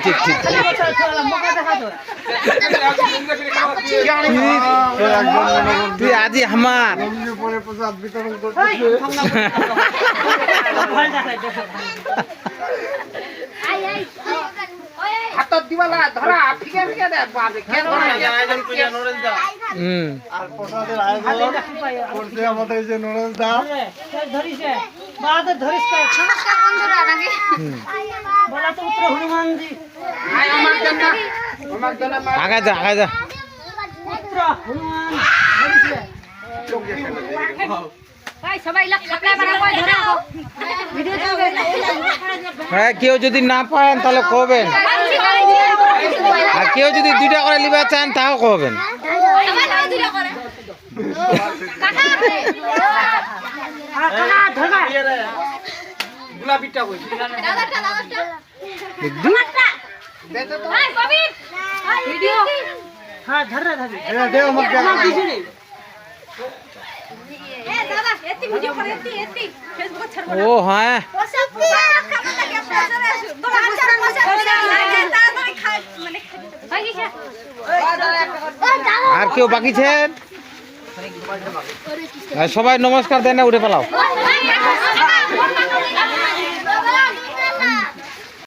ঠিক ঠিক তুই আজি আমার হাতত দিবালা ধরা ফিকে ফিকে দে বাজে কেন আয়োজন কইয়া নরেশ দা আর প্রসাদের আয়োজন করছে আমাদের এই যে নরেশ দা ধরিছে বাদে ধরিস কে নমস্কার বন্ধুরা নাকি বলা তো পুত্র হনুমানজি আয় আমার জন্য আগা যা পুত্র হনুমান ধরিছে ভাই সবাই লাখ খাপলা বানা কই ধরে রাখো ভিডিও চলবে হ্যাঁ কেউ যদি না পান তাহলে কবেন আর কেউ যদি 2টা করে লিবা চান তাও কবেন সবাই লাও দিলা করে কাকা কাকা ধরবা গোলাপিটা কই দাদাটা দেখবি দে তো ভাই কবির ভিডিও হ্যাঁ ধরে ধরে দে আমাকে দিছুনি এ দাদা এতি ভিডিও করে এতি ফেসবুকে ছাড়বো ও হ্যাঁ ওসব পুরা কাকা থেকে আপনারা আসো তোমার চার মাসে তাড়াতাড়ি খাই মানে ভাই কিসে আর কেউ বাকি ছেন সবাই নমস্কার দেন না উঠে পালাও ভাই